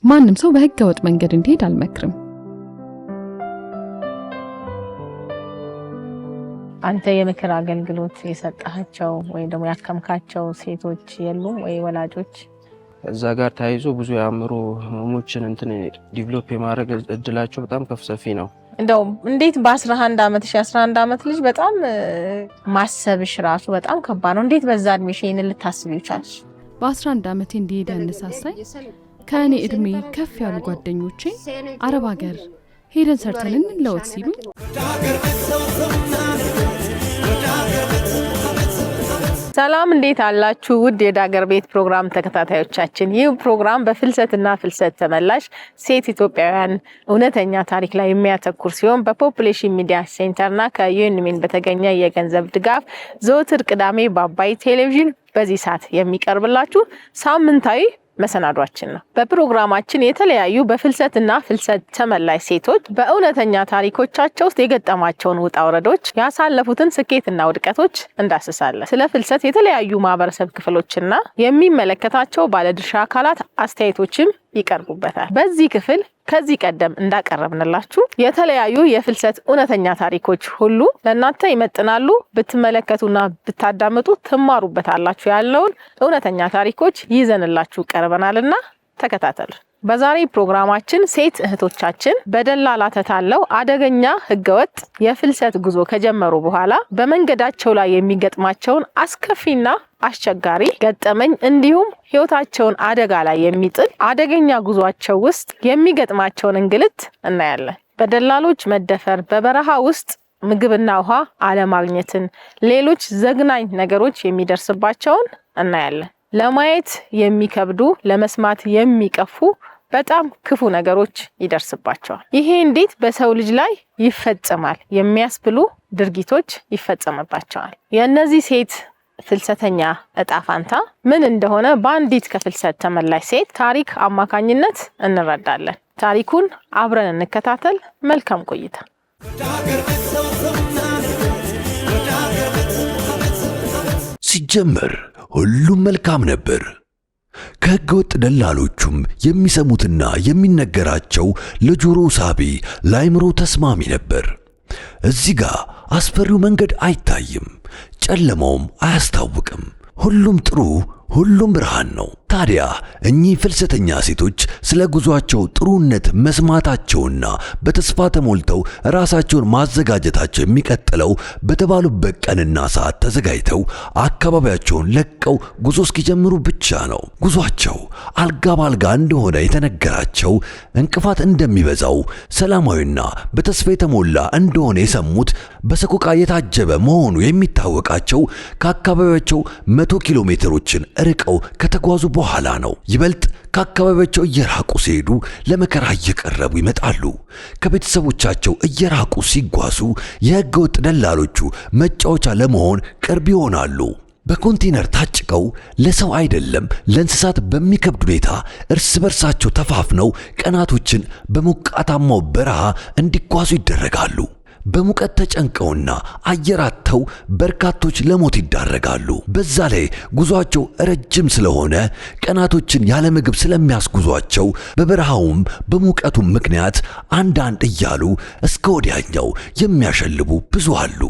ማንም ሰው በህገወጥ መንገድ እንዲሄድ አልመክርም። አንተ የምክር አገልግሎት የሰጣቸው ወይ ደግሞ ያከምካቸው ሴቶች የሉም ወይ ወላጆች? እዛ ጋር ታይዞ ብዙ ያምሩ ህመሞችን ዲቨሎፕ የማድረግ እድላቸው በጣም ከፍሰፊ ነው። እንደው እንዴት በ11 ዓመትሽ 11 ዓመት ልጅ በጣም ማሰብሽ ራሱ በጣም ከባድ ነው። እንዴት በዛ እድሜሽ ይሄን ልታስብ ይቻልሽ? በ11 ዓመቴ እንዲሄድ ያነሳሳኝ ከኔ እድሜ ከፍ ያሉ ጓደኞቼ አረብ ሀገር ሄደን ሰርተን እንለወጥ ሲሉ ሰላም እንዴት አላችሁ? ውድ የዳገር ቤት ፕሮግራም ተከታታዮቻችን፣ ይህ ፕሮግራም በፍልሰትና ፍልሰት ተመላሽ ሴት ኢትዮጵያውያን እውነተኛ ታሪክ ላይ የሚያተኩር ሲሆን በፖፑሌሽን ሚዲያ ሴንተርና ከዩኤንሚን በተገኘ የገንዘብ ድጋፍ ዘወትር ቅዳሜ በአባይ ቴሌቪዥን በዚህ ሰዓት የሚቀርብላችሁ ሳምንታዊ መሰናዷችን ነው። በፕሮግራማችን የተለያዩ በፍልሰትና ፍልሰት ተመላሽ ሴቶች በእውነተኛ ታሪኮቻቸው ውስጥ የገጠማቸውን ውጣ ውረዶች፣ ያሳለፉትን ስኬትና ውድቀቶች እንዳስሳለን። ስለ ፍልሰት የተለያዩ ማህበረሰብ ክፍሎችና የሚመለከታቸው ባለድርሻ አካላት አስተያየቶችም ይቀርቡበታል። በዚህ ክፍል ከዚህ ቀደም እንዳቀረብንላችሁ የተለያዩ የፍልሰት እውነተኛ ታሪኮች ሁሉ ለእናንተ ይመጥናሉ፣ ብትመለከቱና ብታዳምጡ ትማሩበታላችሁ ያለውን እውነተኛ ታሪኮች ይዘንላችሁ ቀርበናልና ተከታተሉ። በዛሬ ፕሮግራማችን ሴት እህቶቻችን በደላላ ተታለው አደገኛ ህገወጥ የፍልሰት ጉዞ ከጀመሩ በኋላ በመንገዳቸው ላይ የሚገጥማቸውን አስከፊና አስቸጋሪ ገጠመኝ እንዲሁም ህይወታቸውን አደጋ ላይ የሚጥል አደገኛ ጉዟቸው ውስጥ የሚገጥማቸውን እንግልት እናያለን። በደላሎች መደፈር፣ በበረሃ ውስጥ ምግብና ውሃ አለማግኘትን፣ ሌሎች ዘግናኝ ነገሮች የሚደርስባቸውን እናያለን። ለማየት የሚከብዱ ለመስማት የሚቀፉ በጣም ክፉ ነገሮች ይደርስባቸዋል። ይሄ እንዴት በሰው ልጅ ላይ ይፈጸማል የሚያስብሉ ድርጊቶች ይፈጸምባቸዋል። የእነዚህ ሴት ፍልሰተኛ እጣ ፋንታ ምን እንደሆነ በአንዲት ከፍልሰት ተመላሽ ሴት ታሪክ አማካኝነት እንረዳለን። ታሪኩን አብረን እንከታተል። መልካም ቆይታ። ሲጀመር ሁሉም መልካም ነበር። ከህገወጥ ደላሎቹም የሚሰሙትና የሚነገራቸው ለጆሮ ሳቢ፣ ለአይምሮ ተስማሚ ነበር። እዚህ ጋር አስፈሪው መንገድ አይታይም፣ ጨለማውም አያስታውቅም። ሁሉም ጥሩ፣ ሁሉም ብርሃን ነው። ታዲያ እኚህ ፍልሰተኛ ሴቶች ስለ ጉዟቸው ጥሩነት መስማታቸውና በተስፋ ተሞልተው ራሳቸውን ማዘጋጀታቸው የሚቀጥለው በተባሉበት ቀንና ሰዓት ተዘጋጅተው አካባቢያቸውን ለቀው ጉዞ እስኪጀምሩ ብቻ ነው። ጉዟቸው አልጋ ባልጋ እንደሆነ የተነገራቸው፣ እንቅፋት እንደሚበዛው፣ ሰላማዊና በተስፋ የተሞላ እንደሆነ የሰሙት፣ በሰቆቃ የታጀበ መሆኑ የሚታወቃቸው ከአካባቢያቸው 100 ኪሎ ሜትሮችን ርቀው ከተጓዙ በኋላ ነው። ይበልጥ ከአካባቢያቸው እየራቁ ሲሄዱ ለመከራ እየቀረቡ ይመጣሉ። ከቤተሰቦቻቸው እየራቁ ሲጓዙ የህገወጥ ደላሎቹ መጫወቻ ለመሆን ቅርብ ይሆናሉ። በኮንቴነር ታጭቀው ለሰው አይደለም ለእንስሳት በሚከብድ ሁኔታ እርስ በርሳቸው ተፋፍነው ቀናቶችን በሞቃታማው በረሃ እንዲጓዙ ይደረጋሉ። በሙቀት ተጨንቀውና አየር አጥተው በርካቶች ለሞት ይዳረጋሉ። በዛ ላይ ጉዟቸው ረጅም ስለሆነ ቀናቶችን ያለ ምግብ ስለሚያስጉዟቸው በበረሃውም በሙቀቱም ምክንያት አንዳንድ እያሉ እስከ ወዲያኛው የሚያሸልቡ ብዙ አሉ።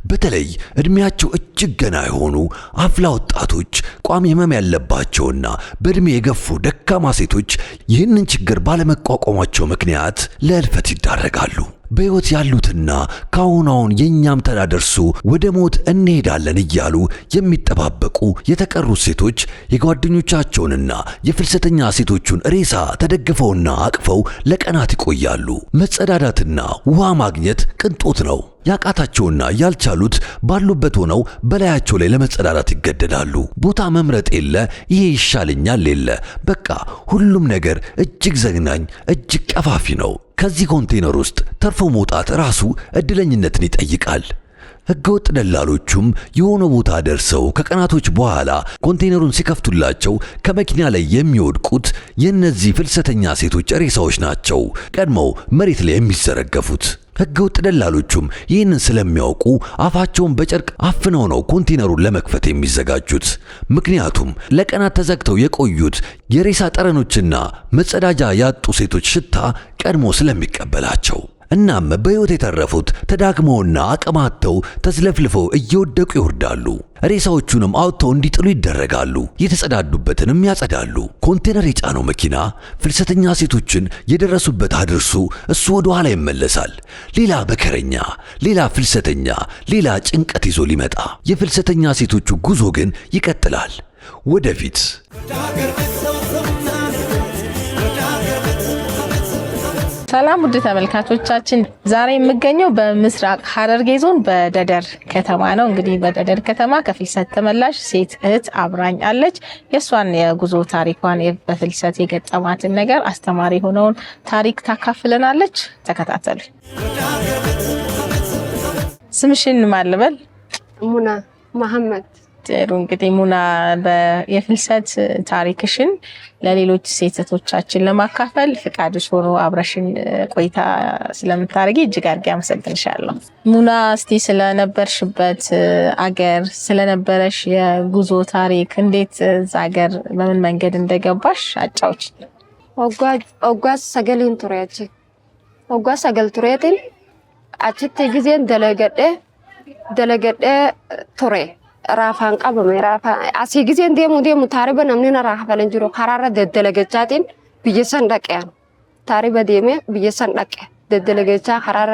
በተለይ እድሜያቸው እጅግ ገና የሆኑ አፍላ ወጣቶች፣ ቋሚ ህመም ያለባቸውና በእድሜ የገፉ ደካማ ሴቶች ይህንን ችግር ባለመቋቋማቸው ምክንያት ለህልፈት ይዳረጋሉ። በህይወት ያሉትና ካሁን የኛም ተዳደርሱ ወደ ሞት እንሄዳለን እያሉ የሚጠባበቁ የተቀሩት ሴቶች የጓደኞቻቸውንና የፍልሰተኛ ሴቶቹን ሬሳ ተደግፈውና አቅፈው ለቀናት ይቆያሉ። መጸዳዳትና ውሃ ማግኘት ቅንጦት ነው። ያቃታቸውና ያልቻሉት ባሉበት ሆነው በላያቸው ላይ ለመጸዳዳት ይገደዳሉ። ቦታ መምረጥ የለ፣ ይሄ ይሻለኛል የለ፣ በቃ ሁሉም ነገር እጅግ ዘግናኝ፣ እጅግ ቀፋፊ ነው። ከዚህ ኮንቴነር ውስጥ ተርፎ መውጣት ራሱ እድለኝነትን ይጠይቃል። ህገወጥ ደላሎቹም የሆነ ቦታ ደርሰው ከቀናቶች በኋላ ኮንቴነሩን ሲከፍቱላቸው ከመኪና ላይ የሚወድቁት የእነዚህ ፍልሰተኛ ሴቶች ሬሳዎች ናቸው ቀድመው መሬት ላይ የሚዘረገፉት። ህገወጥ ደላሎቹም ይህንን ስለሚያውቁ አፋቸውን በጨርቅ አፍነው ነው ኮንቴነሩን ለመክፈት የሚዘጋጁት። ምክንያቱም ለቀናት ተዘግተው የቆዩት የሬሳ ጠረኖችና መጸዳጃ ያጡ ሴቶች ሽታ ቀድሞ ስለሚቀበላቸው። እናም በሕይወት የተረፉት ተዳክመውና አቅማተው ተዝለፍልፈው እየወደቁ ይወርዳሉ። ሬሳዎቹንም አውጥተው እንዲጥሉ ይደረጋሉ። የተጸዳዱበትንም ያጸዳሉ። ኮንቴነር የጫነው መኪና ፍልሰተኛ ሴቶችን የደረሱበት አድርሱ እሱ ወደ ኋላ ይመለሳል። ሌላ መከረኛ፣ ሌላ ፍልሰተኛ፣ ሌላ ጭንቀት ይዞ ሊመጣ። የፍልሰተኛ ሴቶቹ ጉዞ ግን ይቀጥላል ወደፊት። ሰላም ውድ ተመልካቾቻችን፣ ዛሬ የምገኘው በምስራቅ ሐረርጌ ዞን በደደር ከተማ ነው። እንግዲህ በደደር ከተማ ከፍልሰት ተመላሽ ሴት እህት አብራኝ አለች። የእሷን የጉዞ ታሪኳን በፍልሰት የገጠማትን ነገር አስተማሪ የሆነውን ታሪክ ታካፍለናለች። ተከታተሉ። ስምሽን ማን ልበል? ሙና መሐመድ። ጥሩ። እንግዲህ ሙና የፍልሰት ታሪክሽን ለሌሎች ሴቶቻችን ለማካፈል ፍቃድሽ ሆኖ አብረሽን ቆይታ ስለምታደርጊ እጅግ አድርጌ አመሰግንሻለሁ። ሙና፣ እስቲ ስለነበርሽበት አገር ስለነበረሽ የጉዞ ታሪክ፣ እንዴት እዛ አገር በምን መንገድ እንደገባሽ አጫውች። ኦጓስ ሰገሊን ቱሬያች ኦጓስ ሰገል ቱሬትን አችት ጊዜን ደለገደ ቱሬ ራፋን ቀበመ ራፋ አሲ ጊዜን ደሙ ታሪበ ነምኔና ራፋለን ጅሮ ካራራ ደደለገቻቲን ብየሰን ደቀያን ታሪበ ደሜ ብየሰን ደቀ ደደለገቻ ካራራ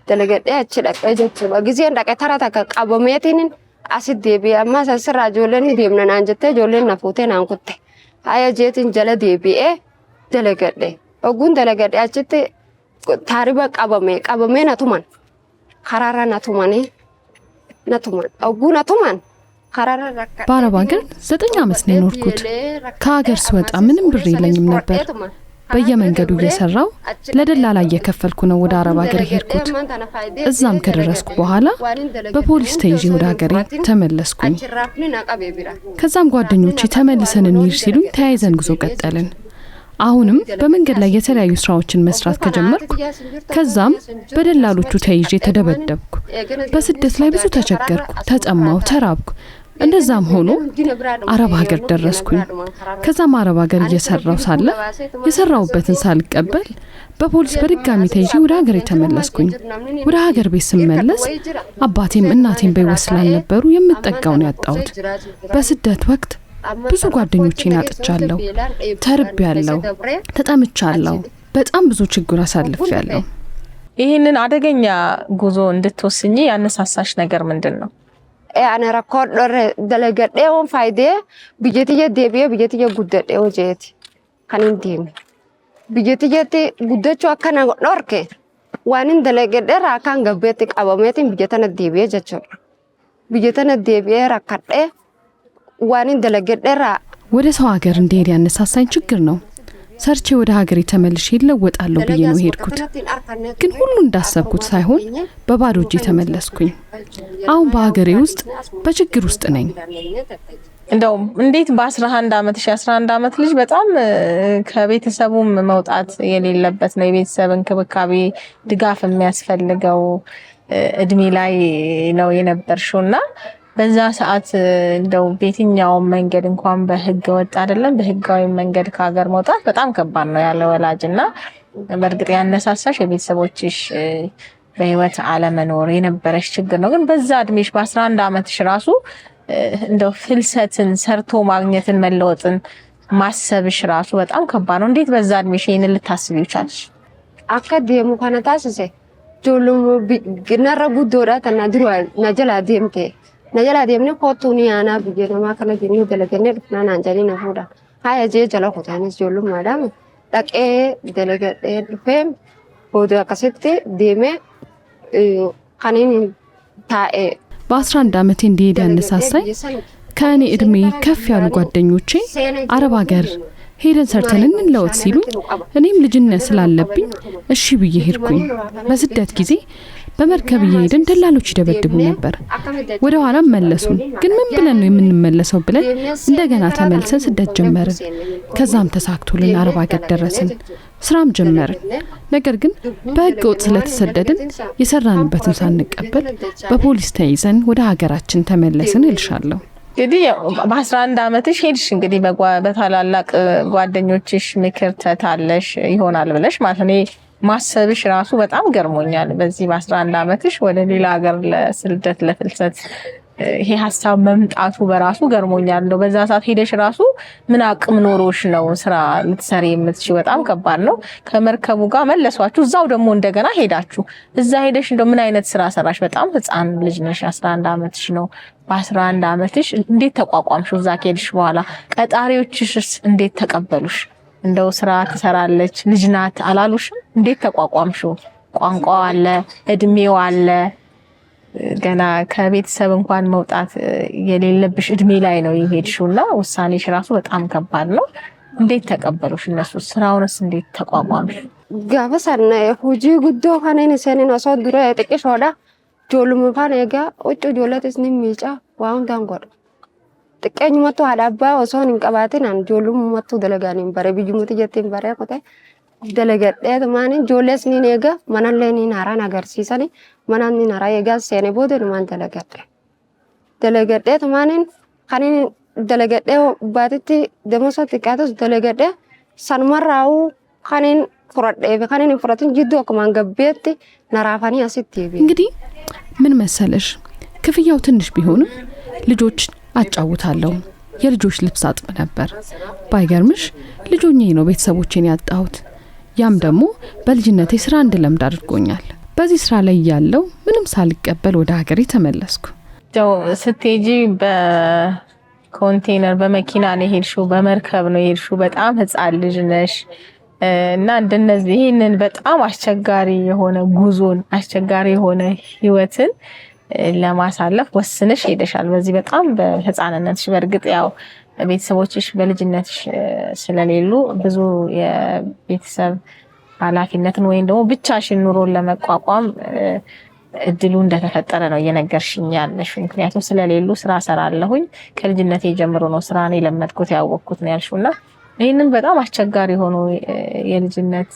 ደለገደ አች ደቀ ጀች በጊዜን ደቀ ተራታ ቀበመቲንን አሲ ደቢ አማሳ ስራ ጆለኒ ደምነና አንጀተ ጆለን ነፎቴን አንኩቴ አያ ጄቲን ጀለ ደቢኤ ደለገደ ኦጉን ደለገደ አችት ታሪበ ቀበመ ናቱማን ካራራ ናቱማኔ ናቱማን ኦጉ ናቱማን በአረብ ሀገር 9 ዓመት ነው የኖርኩት። ከሀገር ስወጣ ምንም ብር የለኝም ነበር። በየመንገዱ እየሰራው ለደላላ እየከፈልኩ ነው ወደ አረብ ሀገር ሄድኩት። እዛም ከደረስኩ በኋላ በፖሊስ ተይዤ ወደ ሀገሬ ተመለስኩኝ። ከዛም ጓደኞቼ ተመልሰን እንሂድ ሲሉኝ ተያይዘን ጉዞ ቀጠልን። አሁንም በመንገድ ላይ የተለያዩ ስራዎችን መስራት ከጀመርኩ ከዛም በደላሎቹ ተይዤ ተደበደብኩ። በስደት ላይ ብዙ ተቸገርኩ፣ ተጠማው፣ ተራብኩ። እንደዛም ሆኖ አረብ ሀገር ደረስኩኝ። ከዛም አረብ ሀገር እየሰራው ሳለ የሰራውበትን ሳልቀበል በፖሊስ በድጋሚ ተይዤ ወደ ሀገሬ ተመለስኩኝ። ወደ ሀገር ቤት ስመለስ አባቴም እናቴም በሕይወት ስላልነበሩ የምጠጋውን ያጣሁት። በስደት ወቅት ብዙ ጓደኞቼን አጥቻለሁ፣ ተርቤያለሁ፣ ተጠምቻለሁ። በጣም ብዙ ችግር አሳልፌያለሁ። ይህንን አደገኛ ጉዞ እንድትወስኚ ያነሳሳሽ ነገር ምንድን ነው? አነ ረኮር ደለገደውን ፋይዴ ብየትየ ደቢየ ብየትየ ጉደደ ወጀት ካኒን ዲም ብየትየ ጉደቹ አከና ዶርኬ ዋንን ደለገደ ራካን ገበት ቀበመትን ብየተነ ደቢየ ጀቾ ብየተነ ደቢየ ራካደ ዋንን ደለገደ ወደ ሰው ሀገር እንድሄድ ያነሳሳኝ ችግር ነው። ሰርቼ ወደ ሀገሬ ተመልሼ ይለወጣለሁ ብዬ ነው ሄድኩት። ግን ሁሉ እንዳሰብኩት ሳይሆን በባዶ እጄ ተመለስኩኝ። አሁን በሀገሬ ውስጥ በችግር ውስጥ ነኝ። እንደው እንዴት በ11 ዓመትሽ 11 ዓመት ልጅ በጣም ከቤተሰቡም መውጣት የሌለበት ነው። የቤተሰብ እንክብካቤ ድጋፍ የሚያስፈልገው እድሜ ላይ ነው የነበርሽውና በዛ ሰዓት እንደው በየትኛው መንገድ እንኳን በህግ ወጥ አይደለም በህጋዊ መንገድ ከሀገር መውጣት በጣም ከባድ ነው ያለ ወላጅና በእርግጥ ያነሳሳሽ የቤተሰቦችሽ በህይወት አለመኖር የነበረሽ ችግር ነው። ግን በዛ እድሜሽ በ11 ዓመትሽ ራሱ እንደው ፍልሰትን ሰርቶ ማግኘትን መለወጥን ማሰብሽ ራሱ በጣም ከባድ ነው። እንዴት በዛ እድሜሽ ይሄን ልታስቢው ቻልሽ? አከደሙ ከነታስሰ ጆሎ ግነረጉ ዶራ ተናድሩ ነጀላ ደምቴ ነጀላ ደምነ ኮቱኒ ያና ብየነማ ከነ ዲኒ ደለገነ ድፍናና አንጀኒ ነፉዳ ሃያ ጄ ጀላ ኮታኒስ ጆሎ ማዳም ዳቄ ደለገደ ድፌም ወደ ከሰተ ደሜ ካኒን ታኤ በ11 ዓመቴ እንዲሄድ ያነሳሳኝ ከኔ እድሜ ከፍ ያሉ ጓደኞቼ አረብ ሀገር ሄደን ሰርተን እንለወጥ ሲሉኝ እኔም ልጅነት ስላለብኝ እሺ ብዬ ሄድኩኝ። በስደት ጊዜ በመርከብ እየሄድን ደላሎች ይደበድቡ ነበር። ወደ ኋላም መለሱን። ግን ምን ብለን ነው የምንመለሰው ብለን እንደገና ተመልሰን ስደት ጀመርን። ከዛም ተሳክቶልን አረብ ሀገር ደረስን። ስራም ጀመርን። ነገር ግን በህገ ወጥ ስለተሰደድን የሰራንበትን ሳንቀበል በፖሊስ ተይዘን ወደ ሀገራችን ተመለስን እልሻለሁ። እንግዲህ በ11 ዓመትሽ ሄድሽ እንግዲህ በታላላቅ ጓደኞችሽ ምክር ተታለሽ ይሆናል ብለሽ ማለት ነው። ማሰብሽ ራሱ በጣም ገርሞኛል። በዚህ በ11 ዓመትሽ ወደ ሌላ ሀገር ለስደት ለፍልሰት ይሄ ሐሳብ መምጣቱ በራሱ ገርሞኛል። እንደው በዛ ሰዓት ሄደሽ ራሱ ምን አቅም ኖሮሽ ነው ስራ ልትሰሪ የምትችይው? በጣም ከባድ ነው። ከመርከቡ ጋር መለሷችሁ፣ እዛው ደግሞ እንደገና ሄዳችሁ እዛ ሄደሽ እንደው ምን አይነት ስራ ሰራሽ? በጣም ህፃን ልጅ ነሽ፣ 11 ዓመትሽ ነው። በ11 ዓመትሽ እንዴት ተቋቋምሽው? እዛ ከሄድሽ በኋላ ቀጣሪዎችሽስ እንዴት ተቀበሉሽ? እንደው ስራ ትሰራለች ልጅ ናት አላሉሽም? እንዴት ተቋቋምሽው? ቋንቋው አለ፣ እድሜው አለ። ገና ከቤተሰብ እንኳን መውጣት የሌለብሽ እድሜ ላይ ነው የሄድሽውና ውሳኔሽ ራሱ በጣም ከባድ ነው። እንዴት ተቀበሉሽ እነሱ? ስራውንስ እንዴት ተቋቋምሽ? ጋበሳና ሁጂ ጉዶ ካነኝ ሰኔን አሶ ድሮ ጥቂሽ ወዳ ጆሉም ፋን ያጋ ወጭ ጆለትስ ንሚጫ ዋውን ዳንጎር ጥቀኝ መቶ አዳባ ወሶን እንቀባትን አን ጆሉም መቶ ደለጋኒን በረ ቢጁሙት ጀቴን በረ ቆተ ደለገደት ማንን ጆለስ ኒን ያጋ ማናለኒ ናራን አገርሲሰኒ ማናኒ ናራ ያጋ ሰኔ ቦደ ማን ደለገደት ማንን ካኒን ደለገደ ባትቲ ደሞሰት ቃተስ ደለገደ ሰንመራው ካኒን ፍራደ ካኒን ፍራትን ጅዶ ከማን ገቤት ናራፋኒ አስቲቢ እንግዲህ ምን መሰለሽ ክፍያው ትንሽ ቢሆንም ልጆች አጫውታለሁ፣ የልጆች ልብስ አጥብ ነበር። ባይገርምሽ ልጆኜ ነው ቤተሰቦቼን ያጣሁት። ያም ደግሞ በልጅነቴ ስራ እንድለምድ አድርጎኛል። በዚህ ስራ ላይ ያለው ምንም ሳልቀበል ወደ ሀገሬ ተመለስኩ። ስትሄጂ በኮንቴነር በመኪና ነው ሄድሽው? በመርከብ ነው ሄድሽው? በጣም ህፃን ልጅ ነሽ እና እንደነዚህ ይሄንን በጣም አስቸጋሪ የሆነ ጉዞን አስቸጋሪ የሆነ ህይወትን ለማሳለፍ ወስነሽ ሄደሻል። በዚህ በጣም በህፃንነትሽ በእርግጥ ያው ቤተሰቦችሽ በልጅነትሽ ስለሌሉ ብዙ የቤተሰብ ኃላፊነትን ወይም ደግሞ ብቻሽን ኑሮን ለመቋቋም እድሉ እንደተፈጠረ ነው እየነገርሽኝ ያለሽ። ምክንያቱም ስለሌሉ ስራ ሰራለሁኝ ከልጅነቴ ጀምሮ ነው ስራን የለመድኩት ያወቅኩት ነው ያልሽውና ይሄንን በጣም አስቸጋሪ ሆኖ የልጅነት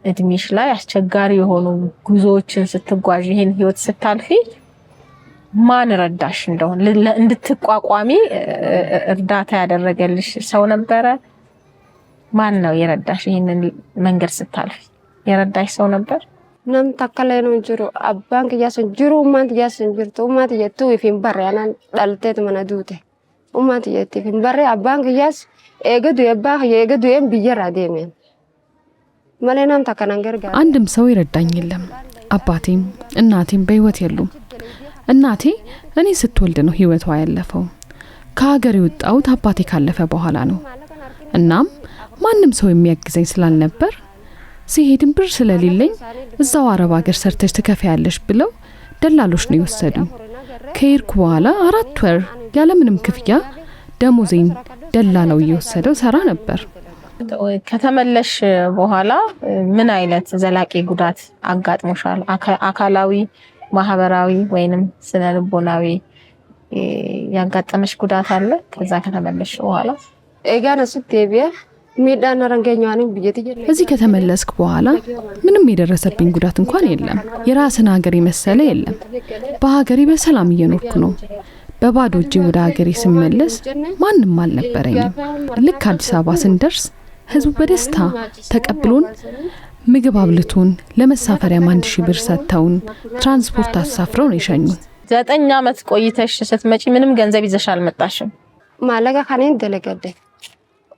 እድሜሽ ላይ አስቸጋሪ የሆኑ ጉዞዎችን ስትጓዥ ይሄን ህይወት ስታልፊ ማን ረዳሽ? እንደው እንድትቋቋሚ እርዳታ ያደረገልሽ ሰው ነበረ? ማን ነው የረዳሽ? ይሄንን መንገድ ስታልፊ የረዳሽ ሰው ነበር? nam takale no juro abang yasan juro umat yasan jirto umat yetu ifin baryanan dalte mana dute umat yetu ifin barya abang yas egedu yebah yegedu yem biyara demen ማለናም ተከናንገር ጋር አንድም ሰው ይረዳኝ የለም። አባቴም እናቴም በህይወት የሉም። እናቴ እኔ ስትወልድ ነው ህይወቷ ያለፈው። ከሀገር የወጣሁት አባቴ ካለፈ በኋላ ነው። እናም ማንም ሰው የሚያግዘኝ ስላልነበር ሲሄድም ብር ስለሌለኝ እዛው አረብ ሀገር ሰርተሽ ትከፍያለሽ ብለው ደላሎች ነው የወሰዱኝ። ከሄድኩ በኋላ 4 ወር ያለምንም ክፍያ ደሞዜን ደላላው እየወሰደው ሰራ ነበር። ከተመለሽ በኋላ ምን አይነት ዘላቂ ጉዳት አጋጥሞሻል? አካላዊ፣ ማህበራዊ ወይንም ስነልቦናዊ ያጋጠመሽ ጉዳት አለ? ከዛ ከተመለሽ በኋላ ኤጋና ስትቤ ሚዳና ረንገኛዋን ብየት እዚህ ከተመለስክ በኋላ ምንም የደረሰብኝ ጉዳት እንኳን የለም። የራስን ሀገር የመሰለ የለም። በሀገሬ በሰላም እየኖርኩ ነው። በባዶ እጄ ወደ ሀገሬ ስመለስ ማንም አልነበረኝም። ልክ አዲስ አበባ ስንደርስ ህዝቡ በደስታ ተቀብሎን ምግብ አብልቶን ለመሳፈሪያ 1000 ብር ሰጥተውን ትራንስፖርት አሳፍረውን ይሸኙን። 9 ዓመት ቆይተሽ ስትመጪ ምንም ገንዘብ ይዘሽ አልመጣሽም? ማለጋ ካኔን ደለገደ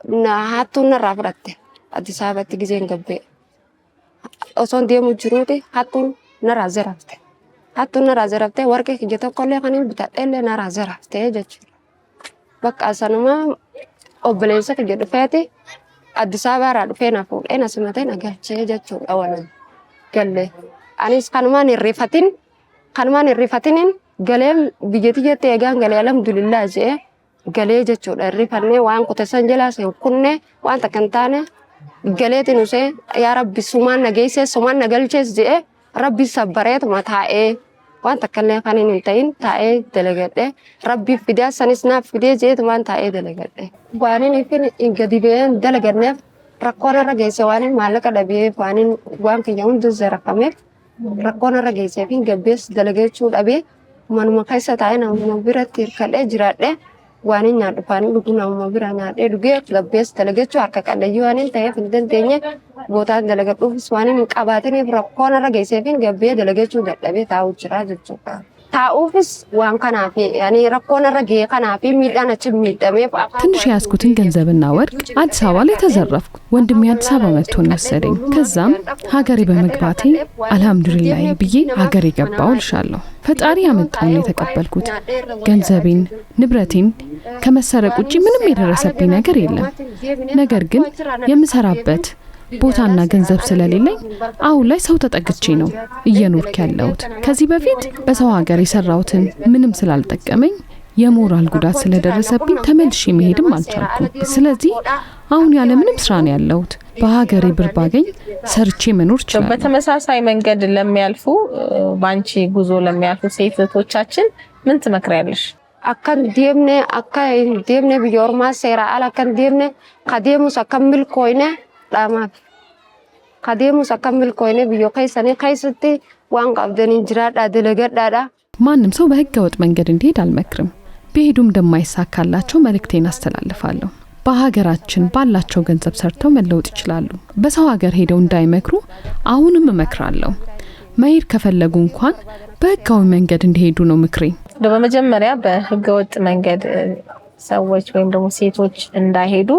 እና ሀቱን ራፍራተ አዲስ አበባ ጊዜን ገበ ኦሶን ደሙ ጅሩቴ ሀቱን ነራዘራፍተ ወርቄ እየተቆለ ካኔን ብታደለ ነራዘራፍተ ጀች በቃ ሰነማ ኦብሌሰ ከጀደፈቴ አዲስ አበባ ራዱ ፈናፉ እና ስመተና ጋቸ ጀቹ አወነ ገለ አኒስ ካንማን ሪፋቲን ገለም ቢጀትየተ ያጋን ገለ አልሐምዱሊላህ ጀ ገለ ጀቹ ሪፋኔ ዋን ኮተሰን ጀላሰ ኩነ ዋን ተከንታነ ገለቲኑሴ ያ ረቢ ሱማን ነገይሴ ሱማን ነገልቼስ ጀ rabbi sabbareet mataa'ee waan takkallee kan hin ta'in taa'ee dalagadhe rabbi fidaa sanis naaf fidee jeetumaan taa'ee dalagadhe waan hin gadi ba'een dalaganneef rakkoon irra geesse waan maallaqa dhabeef waan kiyya hundi zaraffameef rakkoon irra geesseef hin gabbees dalagachuu dhabee manuma keessa taa'ee namuma biratti hirkadhee jiraadhe waan hin nyaadhu faanii dhuguu namuma bira nyaadhee dhugee gabbees dalagachuu harka qalleeyyii waan hin ta'eef hin dandeenye bootaan dalagadhuufis waan hin qabaataniif rakkoon irra geesseef hin gabbee dalagachuu dadhabee taa'uu jira jechuudha. ታኡፍስ ዋን ከናፊ ያኔ ረኮነ ረጌ ከናፊ ሚዳነች ሚደሜ ትንሽ ያስኩትን ገንዘብና ወርቅ አዲስ አበባ ላይ ተዘረፍኩ። ወንድሜ አዲስ አበባ መጥቶ ወሰደኝ። ከዛም ሀገሬ በመግባቴ አልহামዱሊላህ ብዬ ሀገሬ ገባሁ ልሻለሁ። ፈጣሪ ያመጣውን የተቀበልኩት ገንዘቤን ንብረቴን ከመሰረቅ ውጪ ምንም የደረሰብኝ ነገር የለም። ነገር ግን የምሰራበት ቦታና ገንዘብ ስለሌለኝ አሁን ላይ ሰው ተጠግቼ ነው እየኖርኩ ያለሁት። ከዚህ በፊት በሰው ሀገር የሰራሁትን ምንም ስላልጠቀመኝ የሞራል ጉዳት ስለደረሰብኝ ተመልሼ መሄድም አልቻልኩም። ስለዚህ አሁን ያለ ምንም ስራ ነው ያለሁት። በሀገሬ ብር ባገኝ ሰርቼ መኖር እችላለሁ። በተመሳሳይ መንገድ ለሚያልፉ ባንቺ ጉዞ ለሚያልፉ ሴቶቻችን ምን ትመክሪያለሽ? አካን ዴምኔ ቢዮርማ ሴራ አላካን ዴምኔ ከዴሙስ አከምል ኮይነ ዳማፍ ከዴሙስ አከምል ኮይነ ቢዮ ከይሰኔ ከይስቲ ዋን ቀብደን እንጅራዳ ደለገዳዳ ማንም ሰው በህገ ወጥ መንገድ እንዲሄድ አልመክርም። ቢሄዱም እንደማይሳካላቸው መልእክቴን አስተላልፋለሁ። በሀገራችን ባላቸው ገንዘብ ሰርተው መለወጥ ይችላሉ። በሰው ሀገር ሄደው እንዳይመክሩ አሁንም እመክራለሁ። መሄድ ከፈለጉ እንኳን በህጋዊ መንገድ እንዲሄዱ ነው ምክሬ። በመጀመሪያ በህገ ወጥ መንገድ ሰዎች ወይም ደግሞ ሴቶች እንዳይሄዱ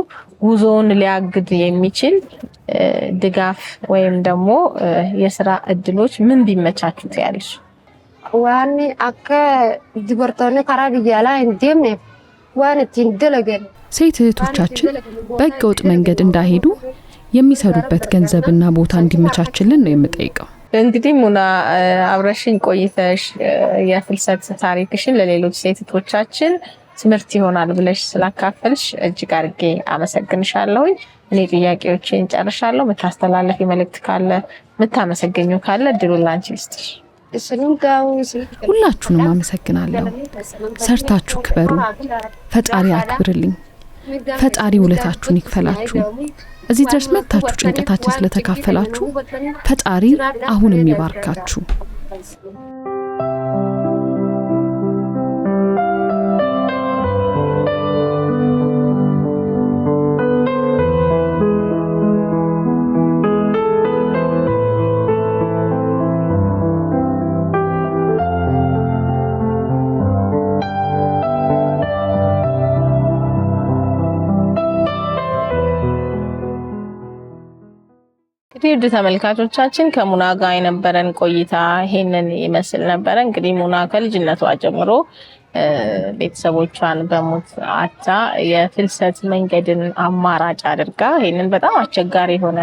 ጉዞውን ሊያግድ የሚችል ድጋፍ ወይም ደግሞ የሥራ እድሎች ምን ቢመቻቹት ያለሽ? ዋኒ አከ ዲበርቶኒ ካራቢያላ እንዴምኔ ዋን ትንደለገን ሴት እህቶቻችን በህገ ወጥ መንገድ እንዳይሄዱ የሚሰሩበት ገንዘብና ቦታ እንዲመቻችልን ነው የምጠይቀው። እንግዲህ ሙና አብረሽኝ ቆይተሽ የፍልሰት ታሪክሽን ለሌሎች ሴቶቻችን ትምህርት ይሆናል ብለሽ ስላካፈልሽ እጅግ አድርጌ አመሰግንሻለሁ። እኔ ጥያቄዎችን ጨርሻለሁ። መታስተላለፊ መልእክት ካለ መታመሰገኙ ካለ ድሉን ላንቺ ልስጥሽ። ሁላችሁንም አመሰግናለሁ። ሰርታችሁ ክበሩ። ፈጣሪ አክብርልኝ። ፈጣሪ ውለታችሁን ይክፈላችሁ። እዚህ ድረስ መጣችሁ ጭንቀታችን ስለተካፈላችሁ ፈጣሪ አሁንም ይባርካችሁ። ውድ ተመልካቾቻችን ከሙና ጋር የነበረን ቆይታ ይሄንን ይመስል ነበር። እንግዲህ ሙና ከልጅነቷ ጀምሮ ቤተሰቦቿን በሞት አጣ የፍልሰት መንገድን አማራጭ አድርጋ ይሄንን በጣም አስቸጋሪ የሆነ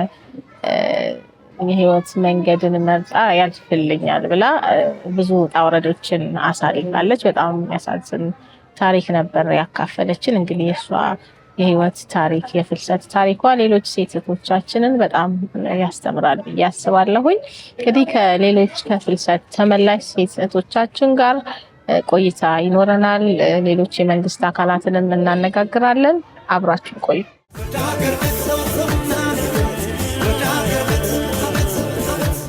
የህይወት መንገድን መርጣ ያልፍልኛል ብላ ብዙ ጣውረዶችን አሳልፋለች። በጣም የሚያሳዝን ታሪክ ነበር ያካፈለችን። እንግዲህ የሷ የህይወት ታሪክ የፍልሰት ታሪኳ ሌሎች ሴቶቻችንን በጣም ያስተምራል ብዬ አስባለሁኝ። እንግዲህ ከሌሎች ከፍልሰት ተመላሽ ሴቶቻችን ጋር ቆይታ ይኖረናል። ሌሎች የመንግስት አካላትንም እናነጋግራለን። አብራችሁ ቆዩ።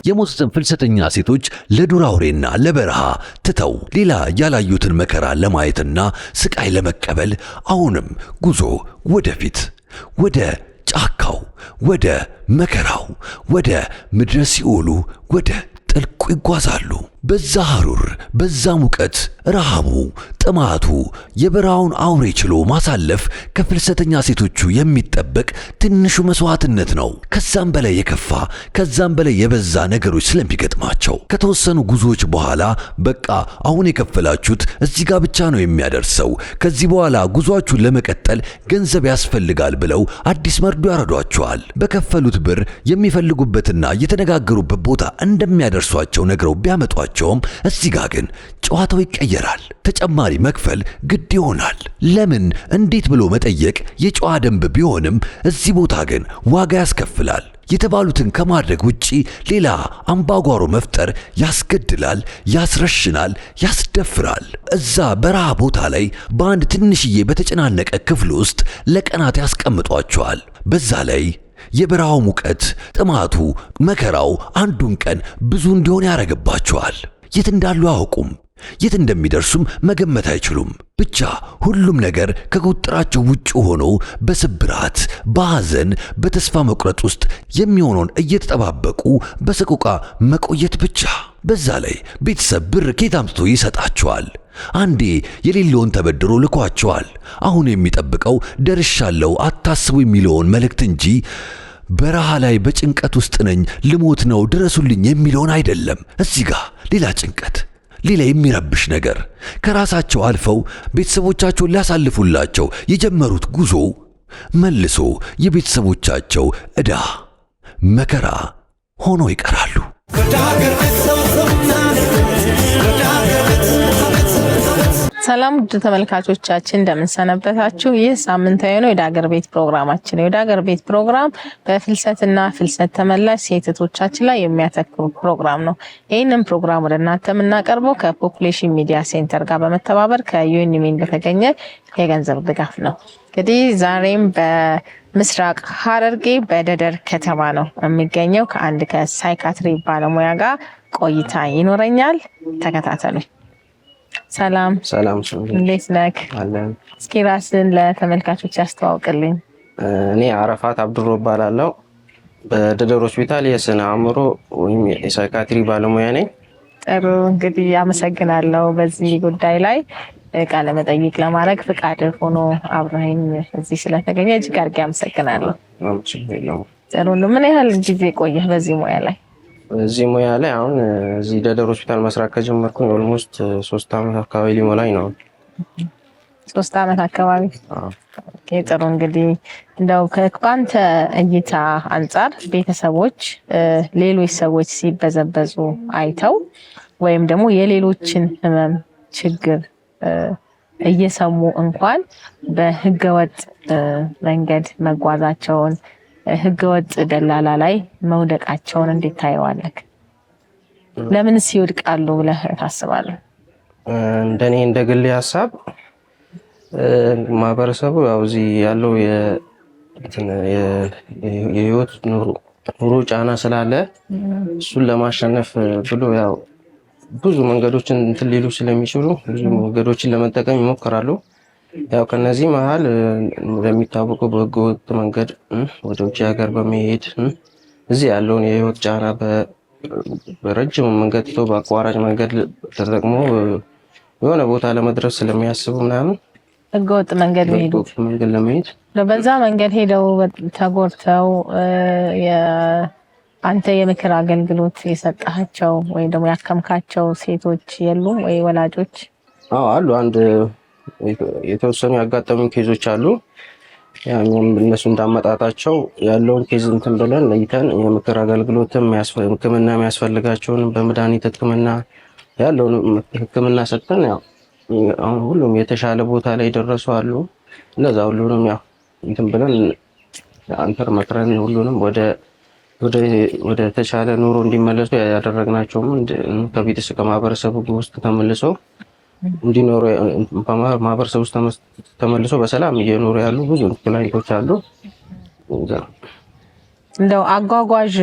የሞቱትን ፍልሰተኛ ሴቶች ለዱር አውሬና ለበረሃ ትተው ሌላ ያላዩትን መከራ ለማየትና ስቃይ ለመቀበል አሁንም ጉዞ ወደፊት ወደ ጫካው ወደ መከራው ወደ ምድረ ሲኦሉ ወደ ጥልቁ ይጓዛሉ። በዛ ሐሩር በዛ ሙቀት ረሃቡ ጥማቱ የበረሃውን አውሬ ችሎ ማሳለፍ ከፍልሰተኛ ሴቶቹ የሚጠበቅ ትንሹ መስዋዕትነት ነው። ከዛም በላይ የከፋ ከዛም በላይ የበዛ ነገሮች ስለሚገጥማቸው ከተወሰኑ ጉዞዎች በኋላ በቃ አሁን የከፈላችሁት እዚህ ጋር ብቻ ነው የሚያደርሰው፣ ከዚህ በኋላ ጉዟችሁን ለመቀጠል ገንዘብ ያስፈልጋል ብለው አዲስ መርዶ ያረዷቸዋል። በከፈሉት ብር የሚፈልጉበትና የተነጋገሩበት ቦታ እንደሚያደርሷቸው ነግረው ቢያመጧቸው ቢኖራቸውም እዚህ ጋር ግን ጨዋታው ይቀየራል። ተጨማሪ መክፈል ግድ ይሆናል። ለምን እንዴት ብሎ መጠየቅ የጨዋ ደንብ ቢሆንም እዚህ ቦታ ግን ዋጋ ያስከፍላል። የተባሉትን ከማድረግ ውጪ ሌላ አምባጓሮ መፍጠር ያስገድላል፣ ያስረሽናል፣ ያስደፍራል። እዛ በረሃ ቦታ ላይ በአንድ ትንሽዬ በተጨናነቀ ክፍል ውስጥ ለቀናት ያስቀምጧቸዋል። በዛ ላይ የበረሃው ሙቀት፣ ጥማቱ፣ መከራው አንዱን ቀን ብዙ እንዲሆን ያረጋባቸዋል። የት እንዳሉ አያውቁም። የት እንደሚደርሱም መገመት አይችሉም። ብቻ ሁሉም ነገር ከቁጥጥራቸው ውጭ ሆኖ በስብራት፣ በሐዘን፣ በተስፋ መቁረጥ ውስጥ የሚሆነውን እየተጠባበቁ በሰቆቃ መቆየት ብቻ። በዛ ላይ ቤተሰብ ብር ከየት አምጥቶ ይሰጣቸዋል? አንዴ የሌለውን ተበድሮ ልኳቸዋል። አሁን የሚጠብቀው ደርሻለሁ አታስቡ የሚለውን መልእክት እንጂ በረሃ ላይ በጭንቀት ውስጥ ነኝ ልሞት ነው ድረሱልኝ የሚለውን አይደለም። እዚህ ጋር ሌላ ጭንቀት፣ ሌላ የሚረብሽ ነገር፣ ከራሳቸው አልፈው ቤተሰቦቻቸውን ሊያሳልፉላቸው የጀመሩት ጉዞ መልሶ የቤተሰቦቻቸው ዕዳ መከራ ሆኖ ይቀራሉ። ሰላም ውድ ተመልካቾቻችን እንደምን ሰነበታችሁ? ይህ ሳምንታዊ ነው የዳገር ቤት ፕሮግራማችን ነው። የዳገር ቤት ፕሮግራም በፍልሰትና ፍልሰት ተመላሽ ሴቶቻችን ላይ የሚያተኩር ፕሮግራም ነው። ይህንን ፕሮግራም ወደ እናንተ የምናቀርበው ከፖፑሌሽን ሚዲያ ሴንተር ጋር በመተባበር ከዩኤንሚን በተገኘ የገንዘብ ድጋፍ ነው። እንግዲህ ዛሬም በምስራቅ ሐረርጌ በደደር ከተማ ነው የሚገኘው። ከአንድ ከሳይካትሪ ባለሙያ ጋር ቆይታ ይኖረኛል። ተከታተሉኝ። ሰላም ሰላም፣ እንዴት ነህ? አለን። እስኪ ራስን ለተመልካቾች ያስተዋውቅልኝ። እኔ አረፋት አብዱሮ እባላለሁ። በደደር ሆስፒታል የስነ አእምሮ ወይም የሳይካትሪ ባለሙያ ነኝ። ጥሩ፣ እንግዲህ አመሰግናለሁ በዚህ ጉዳይ ላይ ቃለ መጠይቅ ለማድረግ ፍቃድ ሆኖ አብረኸኝ እዚህ ስለተገኘ እጅግ አድርጌ አመሰግናለሁ። ጥሩ፣ ምን ያህል ጊዜ ቆየህ በዚህ ሙያ ላይ? እዚህ ሙያ ላይ አሁን እዚህ ደደር ሆስፒታል መስራት ከጀመርኩኝ ኦልሞስት 3 ዓመት አካባቢ ሊሞላኝ ነው። 3 ዓመት አካባቢ። ጥሩ፣ እንግዲህ እንደው ከአንተ እይታ አንጻር ቤተሰቦች ሌሎች ሰዎች ሲበዘበዙ አይተው ወይም ደግሞ የሌሎችን ህመም ችግር እየሰሙ እንኳን በህገወጥ መንገድ መጓዛቸውን ህገወጥ ደላላ ላይ መውደቃቸውን እንዴት ታየዋለህ? ለምንስ ይወድቃሉ ብለህ ታስባለህ? እንደኔ እንደግል ሐሳብ ማህበረሰቡ ያው እዚህ ያለው የህይወት ኑሮ ጫና ስላለ እሱን ለማሸነፍ ብሎ ያው ብዙ መንገዶችን እንትን ሊሉ ስለሚችሉ ብዙ መንገዶችን ለመጠቀም ይሞክራሉ። ያው ከነዚህ መሃል እንደሚታወቀው በህገወጥ መንገድ ወደ ውጭ ሀገር በመሄድ እዚህ ያለውን የህይወት ጫና በረጅም መንገድ ትቶ በአቋራጭ መንገድ ተጠቅሞ የሆነ ቦታ ለመድረስ ስለሚያስቡ ምናምን ህገወጥ መንገድ ለመሄድ በዛ መንገድ ሄደው ተጎድተው አንተ የምክር አገልግሎት የሰጣቸው ወይ ደግሞ ያከምካቸው ሴቶች የሉም ወይ ወላጆች? አዎ አሉ። አንድ የተወሰኑ ያጋጠሙ ኬዞች አሉ። ያኛም እነሱ እንዳመጣጣቸው ያለውን ኬዝ እንትን ብለን ለይተን የምክር አገልግሎትም ህክምና የሚያስፈልጋቸውን በመድኃኒት ህክምና ያለውን ህክምና ሰጥተን ያው አሁን ሁሉም የተሻለ ቦታ ላይ ደረሱ አሉ። ለዛ ሁሉንም ያው እንትን ብለን አንተር መክረን ሁሉንም ወደ ተሻለ ኑሮ እንዲመለሱ ያደረግናቸውም ከቤተሰብ ከማህበረሰቡ ውስጥ ተመልሰው እንዲኖሩ ማህበረሰብ ውስጥ ተመልሰው በሰላም እየኖሩ ያሉ ብዙ ክላይንቶች አሉ። እንደው አጓጓዥ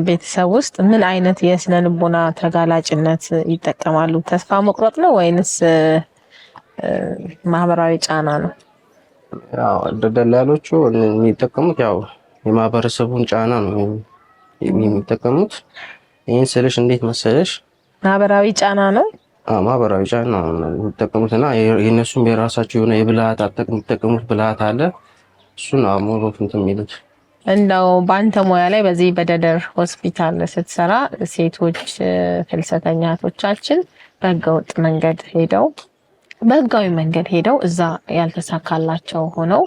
ቤተሰብ ውስጥ ምን አይነት የስነ ልቦና ተጋላጭነት ይጠቀማሉ? ተስፋ መቁረጥ ነው ወይንስ ማህበራዊ ጫና ነው? ያው ደላሎቹ የሚጠቀሙት ያው የማህበረሰቡን ጫና ነው የሚጠቀሙት። ይህን ስልሽ እንዴት መሰለሽ ማህበራዊ ጫና ነው። ማህበራዊ ጫና ነው የሚጠቀሙትና የእነሱም የራሳቸው የሆነ የብልሃት የሚጠቀሙት ብልሃት አለ። እሱን አሞሮት እንትን የሚሉት እንደው በአንተ ሙያ ላይ በዚህ በደደር ሆስፒታል ስትሰራ ሴቶች ፍልሰተኛ እህቶቻችን በህገወጥ መንገድ ሄደው በህጋዊ መንገድ ሄደው እዛ ያልተሳካላቸው ሆነው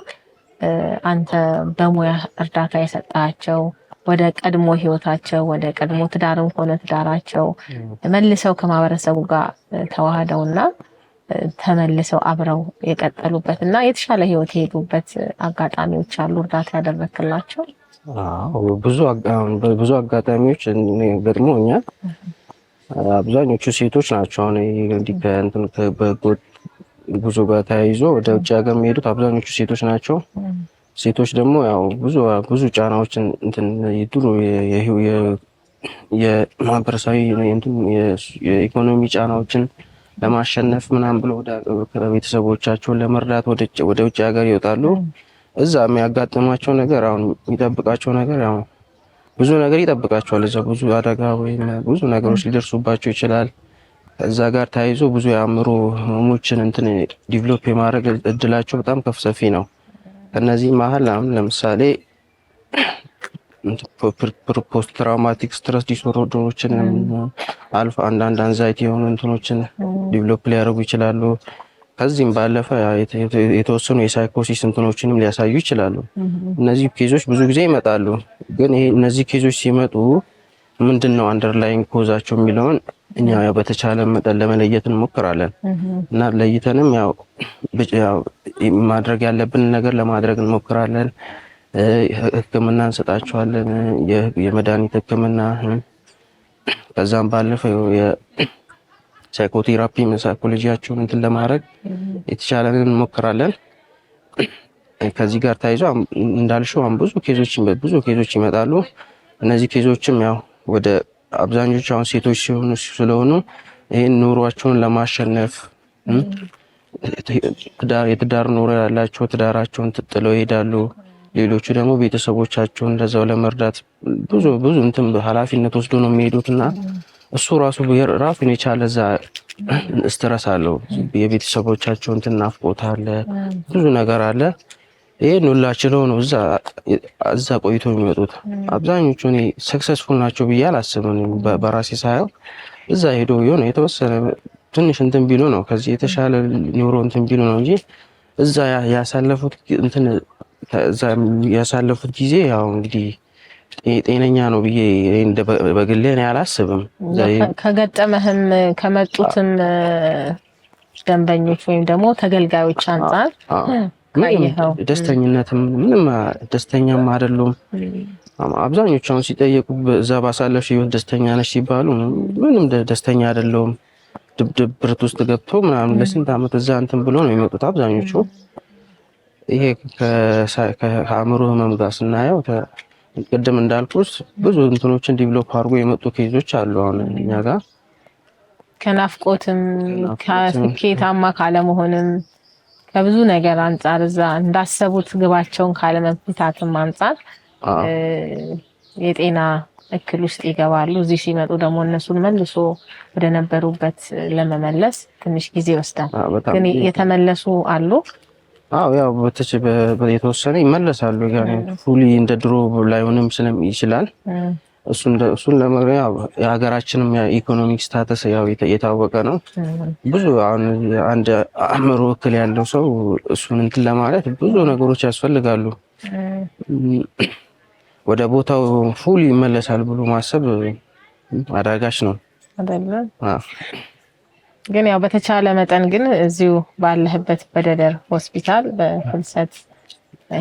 አንተ በሙያ እርዳታ የሰጣቸው ወደ ቀድሞ ህይወታቸው ወደ ቀድሞ ትዳርም ሆነ ትዳራቸው መልሰው ከማህበረሰቡ ጋር ተዋህደውና ተመልሰው አብረው የቀጠሉበትና የተሻለ ህይወት የሄዱበት አጋጣሚዎች አሉ እርዳታ ያደረክላቸው? አዎ ብዙ አጋጣሚዎች ገጥሞኛል። አብዛኞቹ ሴቶች ናቸው። አሁን እንግዲህ ከእንትን ጉዞ ጋር ተያይዞ ወደ ውጭ ሀገር የሚሄዱት አብዛኞቹ ሴቶች ናቸው። ሴቶች ደግሞ ያው ብዙ ጫናዎችን እንትን ይጥሩ የማህበረሰባዊ የኢኮኖሚ ጫናዎችን ለማሸነፍ ምናምን ብሎ ወደ ቤተሰቦቻቸውን ለመርዳት ወደ ውጭ ሀገር ይወጣሉ። እዛ የሚያጋጥማቸው ነገር አሁን የሚጠብቃቸው ነገር ያው ብዙ ነገር ይጠብቃቸዋል። እዛ ብዙ አደጋ ወይም ብዙ ነገሮች ሊደርሱባቸው ይችላል። ከዛ ጋር ተያይዞ ብዙ የአእምሮ ህመሞችን እንትን ዲቨሎፕ የማድረግ እድላቸው በጣም ሰፊ ነው። ከነዚህ መሀል አሁን ለምሳሌ ፖስት ትራውማቲክ ስትረስ ዲስኦርደሮችን አልፎ አንዳንድ አንዛይቲ የሆኑ እንትኖችን ዲቨሎፕ ሊያደርጉ ይችላሉ። ከዚህም ባለፈ የተወሰኑ የሳይኮሲስ እንትኖችንም ሊያሳዩ ይችላሉ። እነዚህ ኬዞች ብዙ ጊዜ ይመጣሉ። ግን እነዚህ ኬዞች ሲመጡ ምንድነው አንደርላይንግ ኮዛቸው የሚለውን እኛ ያው በተቻለ መጠን ለመለየት እንሞክራለን እና ለይተንም ያው ማድረግ ያለብን ነገር ለማድረግ እንሞክራለን። ህክምና እንሰጣቸዋለን፣ የመድኃኒት ህክምና። ከዛም ባለፈ የሳይኮቴራፒ ሳይኮሎጂያቸውን እንትን ለማድረግ የተቻለንን እንሞክራለን። ከዚህ ጋር ተያይዞ እንዳልሽው ብዙ ኬዞች ይመጣሉ። እነዚህ ኬዞችም ያው ወደ አብዛኞቹ አሁን ሴቶች ስለሆኑ ይህን ኑሯቸውን ለማሸነፍ የትዳር ኑሮ ያላቸው ትዳራቸውን ጥለው ይሄዳሉ። ሌሎቹ ደግሞ ቤተሰቦቻቸውን እንደዛው ለመርዳት ብዙ እንትን ኃላፊነት ወስዶ ነው የሚሄዱትና እሱ ራሱን የቻለ እዛ ስትረስ አለው። የቤተሰቦቻቸው እንትን ናፍቆት አለ፣ ብዙ ነገር አለ። ይሄን ሁላችንም ነው እዛ ቆይቶ የሚመጡት። አብዛኞቹ እኔ ሰክሰስፉል ናቸው ብዬ አላስብም። በራሴ ሳየው እዛ ሄዶ የሆነ የተወሰነ ትንሽ እንትን ቢሉ ነው ከዚህ የተሻለ ኑሮ እንትን ቢሉ ነው እንጂ እዛ ያሳለፉት ጊዜ ያው እንግዲህ ጤነኛ ነው ብዬ በግሌ እኔ አላስብም። ከገጠመህም ከመጡትም ደንበኞች ወይም ደግሞ ተገልጋዮች አንፃር ደስተኝነትም ምንም ደስተኛም አይደሉም። አብዛኞቹ አሁን ሲጠየቁ እዛ ባሳለፍሽ ህይወት ደስተኛ ነሽ ሲባሉ ምንም ደስተኛ አይደለሁም፣ ድብርት ውስጥ ገብቶ ምናምን ለስንት ዓመት እዛ እንትን ብሎ ነው የሚመጡት አብዛኞቹ። ይሄ ከአእምሮ ህመም ጋር ስናየው ቅድም እንዳልኩት ብዙ እንትኖችን ዲቨሎፕ አድርጎ የመጡ ኬዞች አሉ። አሁን እኛ ጋር ከናፍቆትም ከስኬታማ ካለመሆንም ከብዙ ነገር አንፃር እዛ እንዳሰቡት ግባቸውን ካለመፍታትም አንፃር የጤና እክል ውስጥ ይገባሉ። እዚህ ሲመጡ ደግሞ እነሱን መልሶ ወደ ነበሩበት ለመመለስ ትንሽ ጊዜ ይወስዳል። ግን የተመለሱ አሉ። አዎ ያው የተወሰነ ይመለሳሉ። ያኔ ፉሊ እንደ ድሮ ላይሆንም ይችላል። እሱን ለመግለጽ የሀገራችንም የኢኮኖሚክ ስታተስ ያው የታወቀ ነው። ብዙ አንድ አእምሮ እክል ያለው ሰው እሱን እንትን ለማለት ብዙ ነገሮች ያስፈልጋሉ። ወደ ቦታው ፉሊ ይመለሳል ብሎ ማሰብ አዳጋች ነው አይደለም? ግን ያው በተቻለ መጠን ግን እዚሁ ባለህበት በደደር ሆስፒታል በፍልሰት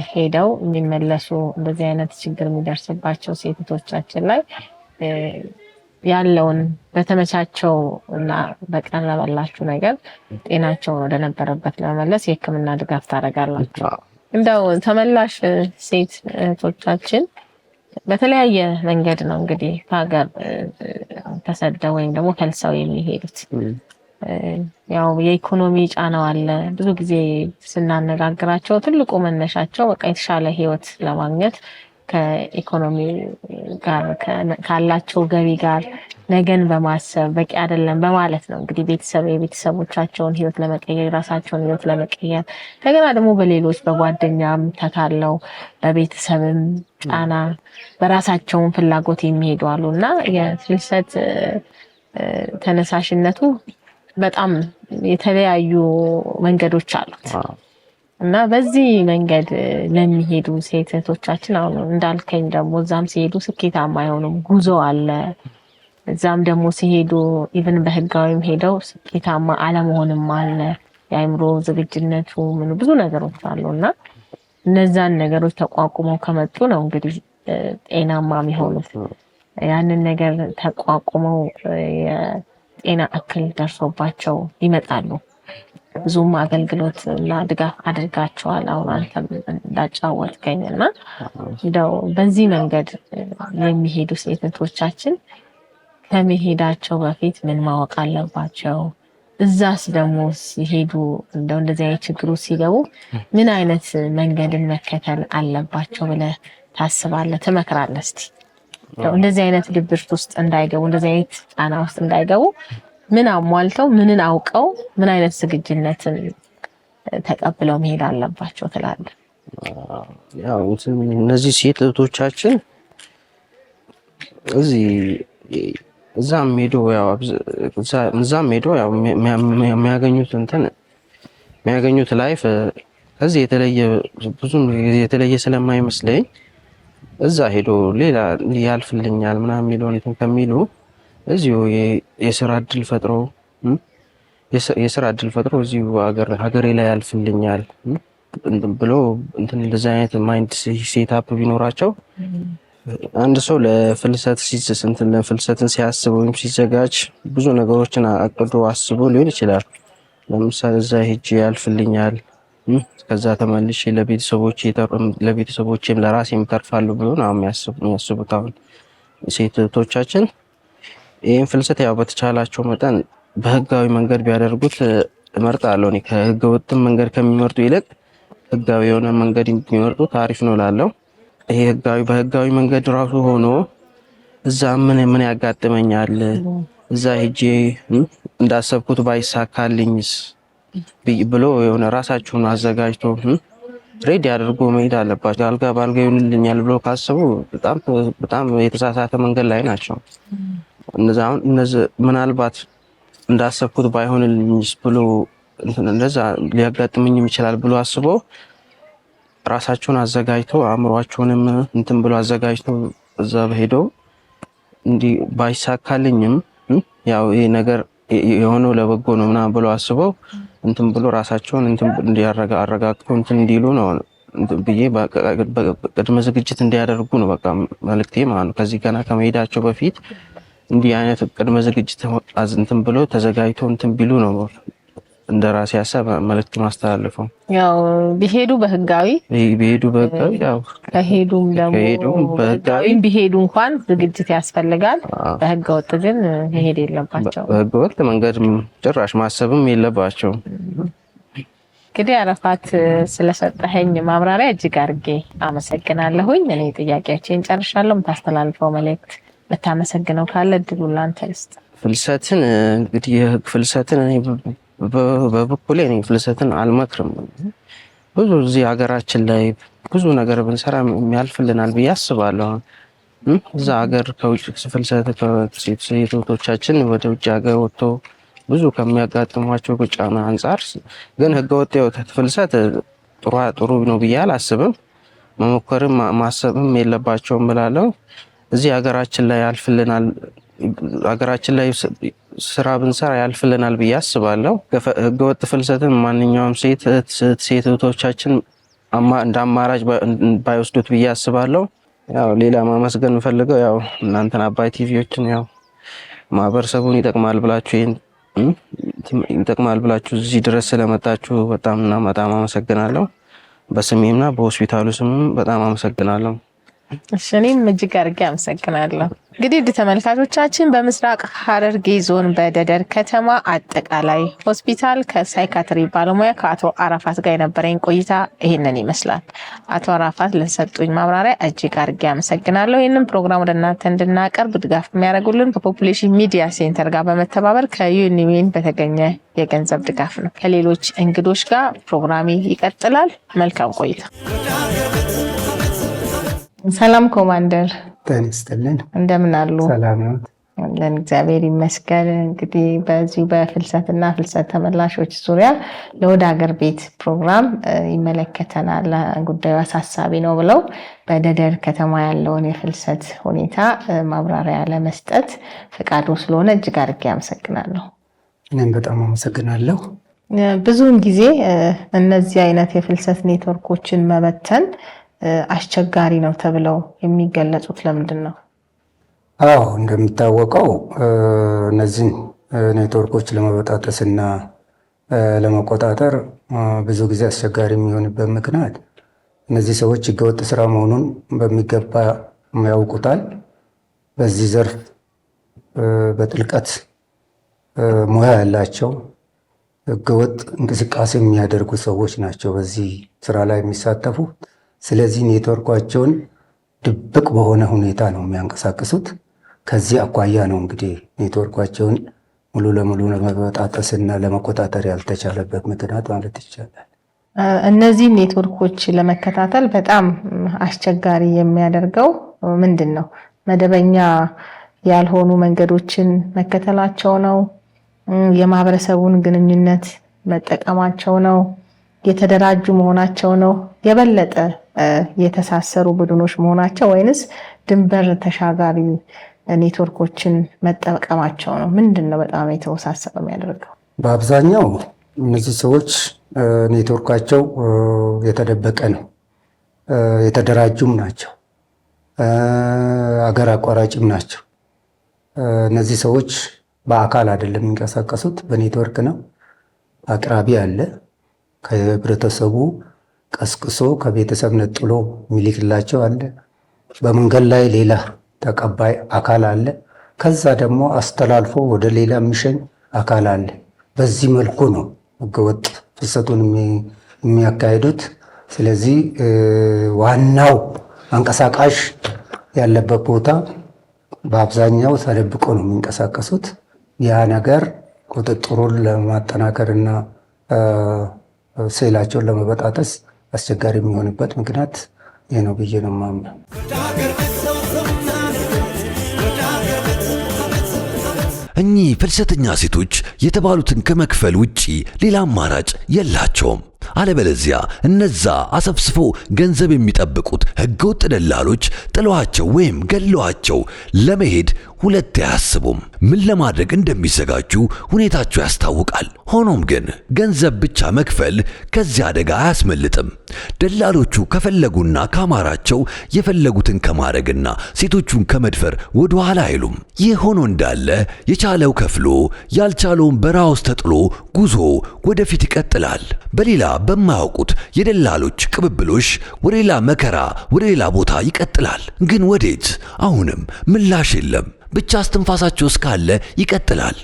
ሄደው የሚመለሱ እንደዚህ አይነት ችግር የሚደርስባቸው ሴቶቻችን ላይ ያለውን በተመቻቸው እና በቀረበላችሁ ነገር ጤናቸውን ወደ ነበረበት ለመመለስ የሕክምና ድጋፍ ታደርጋላችሁ። እንደው ተመላሽ ሴት እህቶቻችን በተለያየ መንገድ ነው እንግዲህ ከሀገር ተሰደው ወይም ደግሞ ፈልሰው የሚሄዱት። ያው የኢኮኖሚ ጫናው አለ። ብዙ ጊዜ ስናነጋግራቸው ትልቁ መነሻቸው በቃ የተሻለ ህይወት ለማግኘት ከኢኮኖሚ ጋር ካላቸው ገቢ ጋር ነገን በማሰብ በቂ አይደለም በማለት ነው እንግዲህ የቤተሰቦቻቸውን ህይወት ለመቀየር የራሳቸውን ህይወት ለመቀየር እንደገና ደግሞ በሌሎች በጓደኛም ተታለው በቤተሰብም ጫና በራሳቸውን ፍላጎት የሚሄዱ አሉና የፍልሰት ተነሳሽነቱ በጣም የተለያዩ መንገዶች አሉት። እና በዚህ መንገድ ለሚሄዱ ሴቶቻችን አሁን እንዳልከኝ ደግሞ እዛም ሲሄዱ ስኬታማ አይሆኑም። ጉዞ አለ። እዛም ደግሞ ሲሄዱ ኢቭን በህጋዊም ሄደው ስኬታማ አለመሆንም አለ። የአእምሮ ዝግጅነቱ ምን ብዙ ነገሮች አሉና እነዛን ነገሮች ተቋቁመው ከመጡ ነው እንግዲህ ጤናማ የሚሆኑት። ያንን ነገር ተቋቁመው የጤና እክል ደርሶባቸው ይመጣሉ። ብዙም አገልግሎት እና ድጋፍ አድርጋቸዋል። አሁን አንተም እንዳጫወትከኝና እንደው በዚህ መንገድ የሚሄዱ ሴቶቻችን ከመሄዳቸው በፊት ምን ማወቅ አለባቸው? እዛስ ደግሞ ሲሄዱ እንደው እንደዚህ አይነት ችግሩ ሲገቡ ምን አይነት መንገድን መከተል አለባቸው ብለህ ታስባለህ? ትመክራለህ? እስቲ እንደዚህ አይነት ድብርት ውስጥ እንዳይገቡ፣ እንደዚህ አይነት ጫና ውስጥ እንዳይገቡ ምን አሟልተው ምንን አውቀው ምን አይነት ዝግጅነትን ተቀብለው መሄድ አለባቸው ትላለህ? ያው እነዚህ ሴት እህቶቻችን እዛም ሄዶ ያው የሚያገኙት ላይፍ ከዚህ የተለየ ስለማይመስለኝ እዛ ሄዶ ሌላ ያልፍልኛል ምናምን የሚለውን እንትን ከሚሉ እዚሁ የስራ እድል ፈጥሮ እዚሁ ሀገሬ ላይ ያልፍልኛል ብሎ እንትን እንደዚህ አይነት ማይንድ ሴታፕ ቢኖራቸው አንድ ሰው ለፍልሰትን ሲያስብ ወይም ሲዘጋጅ ብዙ ነገሮችን አቅዶ አስቦ ሊሆን ይችላል። ለምሳሌ እዛ ሄጄ ያልፍልኛል፣ ከዛ ተመልሼ ለቤተሰቦቼም ለራሴም ተርፋለሁ ብሎ ነው የሚያስቡት። አሁን ሴት እህቶቻችን ይህን ፍልሰት ያው በተቻላቸው መጠን በህጋዊ መንገድ ቢያደርጉት እመርጣለሁ። እኔ ከህገወጥም መንገድ ከሚመርጡ ይልቅ ህጋዊ የሆነ መንገድ የሚመርጡ ታሪፍ ነው ላለው። ይሄ በህጋዊ መንገድ ራሱ ሆኖ እዛ ምን ያጋጥመኛል፣ እዛ ሄጄ እንዳሰብኩት ባይሳካልኝስ ብሎ የሆነ ራሳቸውን አዘጋጅቶ ሬዲ አድርጎ መሄድ አለባቸው። አልጋ ባልጋ ይሆንልኛል ብሎ ካሰቡ በጣም የተሳሳተ መንገድ ላይ ናቸው። እነዚህ ምናልባት እንዳሰብኩት ባይሆንልኝስ ብሎ እንደዛ ሊያጋጥመኝም ይችላል ብሎ አስቦ ራሳቸውን አዘጋጅተው አእምሯቸውንም እንትን ብሎ አዘጋጅተው እዛ ሄደው እንዲህ ባይሳካልኝም ያው ይሄ ነገር የሆነው ለበጎ ነው ምናምን ብሎ አስበው እንትን ብሎ ራሳቸውን እንትን እንዲያረጋግጡ እንትን እንዲሉ ነው ብዬ ቅድመ ዝግጅት እንዲያደርጉ ነው በቃ መልእክቴ ማለት ነው። ከዚህ ገና ከመሄዳቸው በፊት እንዲህ አይነት ቅድመ ዝግጅት እንትን ብሎ ተዘጋጅተው እንትን ቢሉ ነው እንደራሴ ሀሳብ መልእክት ማስተላለፈው። ያው ቢሄዱ በህጋዊ ያው ከሄዱም ደግሞ በህጋዊ ቢሄዱ እንኳን ዝግጅት ያስፈልጋል። በህገ ወጥ ግን መሄድ የለባቸው። በህገ ወጥ መንገድ ጭራሽ ማሰብም የለባቸው። እንግዲህ አረፋት ስለሰጠኸኝ ማብራሪያ እጅግ አድርጌ አመሰግናለሁኝ። እኔ ጥያቄዎችን ጨርሻለሁ። የምታስተላልፈው መልእክት ልታመሰግነው ካለ እድሉን ላንተ ልስጥ። ፍልሰትን እንግዲህ ፍልሰትን እኔ በበኩሌ እኔ ፍልሰትን አልመክርም። ብዙ እዚህ ሀገራችን ላይ ብዙ ነገር ብንሰራ የሚያልፍልናል ብዬ አስባለሁ። እዛ ሀገር ከውጭ ፍልሰት ሴቶቻችን ወደ ውጭ ሀገር ወጥቶ ብዙ ከሚያጋጥሟቸው ጫና አንጻር ግን ህገወጥ ፍልሰት ጥሩ ነው ብዬ አላስብም። መሞከርም ማሰብም የለባቸውም ብላለሁ። እዚህ ሀገራችን ላይ ያልፍልናል፣ ሀገራችን ላይ ስራ ብንሰራ ያልፍልናል ብዬ አስባለሁ። ህገወጥ ፍልሰትን ማንኛውም ሴት እህቶቻችን እንደ አማራጭ ባይወስዱት ብዬ አስባለሁ። ያው ሌላ ማመስገን እንፈልገው ያው እናንተን አባይ ቲቪዎችን ያው ማህበረሰቡን ይጠቅማል ብላችሁ እዚህ ድረስ ስለመጣችሁ በጣም አመሰግናለሁ። በስሜና በሆስፒታሉ ስምም በጣም አመሰግናለሁ። እኔም እጅግ አድርጌ አመሰግናለሁ። እንግዲህ ውድ ተመልካቾቻችን በምስራቅ ሐረርጌ ዞን በደደር ከተማ አጠቃላይ ሆስፒታል ከሳይካትሪ ባለሙያ ከአቶ አራፋት ጋር የነበረኝ ቆይታ ይሄንን ይመስላል። አቶ አራፋት ለሰጡኝ ማብራሪያ እጅግ አድርጌ አመሰግናለሁ። ይህንን ፕሮግራም ወደ እናንተ እንድናቀርብ ድጋፍ የሚያደርጉልን ከፖፑሌሽን ሚዲያ ሴንተር ጋር በመተባበር ከዩኒዌን በተገኘ የገንዘብ ድጋፍ ነው። ከሌሎች እንግዶች ጋር ፕሮግራሚ ይቀጥላል። መልካም ቆይታ። ሰላም ኮማንደር። ጤና ይስጥልኝ። እንደምን አሉ? ሰላም ነው። ለእግዚአብሔር ይመስገን። እንግዲህ በዚህ በፍልሰትና ፍልሰት ተመላሾች ዙሪያ ለወደ ሀገር ቤት ፕሮግራም ይመለከተናል፣ ጉዳዩ አሳሳቢ ነው ብለው በደደር ከተማ ያለውን የፍልሰት ሁኔታ ማብራሪያ ለመስጠት ፈቃዱ ስለሆነ እጅግ አድርጌ አመሰግናለሁ። እኔም በጣም አመሰግናለሁ። ብዙውን ጊዜ እነዚህ አይነት የፍልሰት ኔትወርኮችን መበተን አስቸጋሪ ነው ተብለው የሚገለጹት ለምንድን ነው? አዎ እንደሚታወቀው እነዚህን ኔትወርኮች ለመበጣጠስና ለመቆጣጠር ብዙ ጊዜ አስቸጋሪ የሚሆንበት ምክንያት እነዚህ ሰዎች ህገወጥ ስራ መሆኑን በሚገባ ያውቁታል። በዚህ ዘርፍ በጥልቀት ሙያ ያላቸው ህገወጥ እንቅስቃሴ የሚያደርጉ ሰዎች ናቸው በዚህ ስራ ላይ የሚሳተፉ። ስለዚህ ኔትወርኳቸውን ድብቅ በሆነ ሁኔታ ነው የሚያንቀሳቅሱት። ከዚህ አኳያ ነው እንግዲህ ኔትወርኳቸውን ሙሉ ለሙሉ ለመበጣጠስና ለመቆጣጠር ያልተቻለበት ምክንያት ማለት ይቻላል። እነዚህ ኔትወርኮች ለመከታተል በጣም አስቸጋሪ የሚያደርገው ምንድን ነው? መደበኛ ያልሆኑ መንገዶችን መከተላቸው ነው? የማህበረሰቡን ግንኙነት መጠቀማቸው ነው? የተደራጁ መሆናቸው ነው? የበለጠ የተሳሰሩ ቡድኖች መሆናቸው ወይንስ ድንበር ተሻጋሪ ኔትወርኮችን መጠቀማቸው ነው? ምንድን ነው በጣም የተወሳሰበ የሚያደርገው? በአብዛኛው እነዚህ ሰዎች ኔትወርካቸው የተደበቀ ነው፣ የተደራጁም ናቸው፣ አገር አቋራጭም ናቸው። እነዚህ ሰዎች በአካል አይደለም የሚንቀሳቀሱት፣ በኔትወርክ ነው። አቅራቢ አለ፣ ከህብረተሰቡ ቀስቅሶ ከቤተሰብ ነጥሎ የሚልክላቸው አለ። በመንገድ ላይ ሌላ ተቀባይ አካል አለ። ከዛ ደግሞ አስተላልፎ ወደ ሌላ የሚሸኝ አካል አለ። በዚህ መልኩ ነው ህገወጥ ፍልሰቱን የሚያካሂዱት። ስለዚህ ዋናው አንቀሳቃሽ ያለበት ቦታ በአብዛኛው ተደብቆ ነው የሚንቀሳቀሱት። ያ ነገር ቁጥጥሩን ለማጠናከርና ሴላቸውን ለመበጣጠስ አስቸጋሪ የሚሆንበት ምክንያት ይህ ነው ብዬ ነው የማምነው። እኚህ ፍልሰተኛ ሴቶች የተባሉትን ከመክፈል ውጪ ሌላ አማራጭ የላቸውም። አለበለዚያ እነዛ አሰፍስፈው ገንዘብ የሚጠብቁት ህገወጥ ደላሎች ጥለዋቸው ወይም ገለዋቸው ለመሄድ ሁለት አያስቡም። ምን ለማድረግ እንደሚዘጋጁ ሁኔታቸው ያስታውቃል። ሆኖም ግን ገንዘብ ብቻ መክፈል ከዚህ አደጋ አያስመልጥም። ደላሎቹ ከፈለጉና ካማራቸው የፈለጉትን ከማድረግና ሴቶቹን ከመድፈር ወደ ኋላ አይሉም። ይህ ሆኖ እንዳለ የቻለው ከፍሎ ያልቻለውን በረሃ ውስጥ ተጥሎ ጉዞ ወደፊት ይቀጥላል። በሌላ በማያውቁት የደላሎች ቅብብሎሽ ወደ ሌላ መከራ፣ ወደ ሌላ ቦታ ይቀጥላል። ግን ወዴት? አሁንም ምላሽ የለም። ብቻ እስትንፋሳቸው እስካለ ይቀጥላል።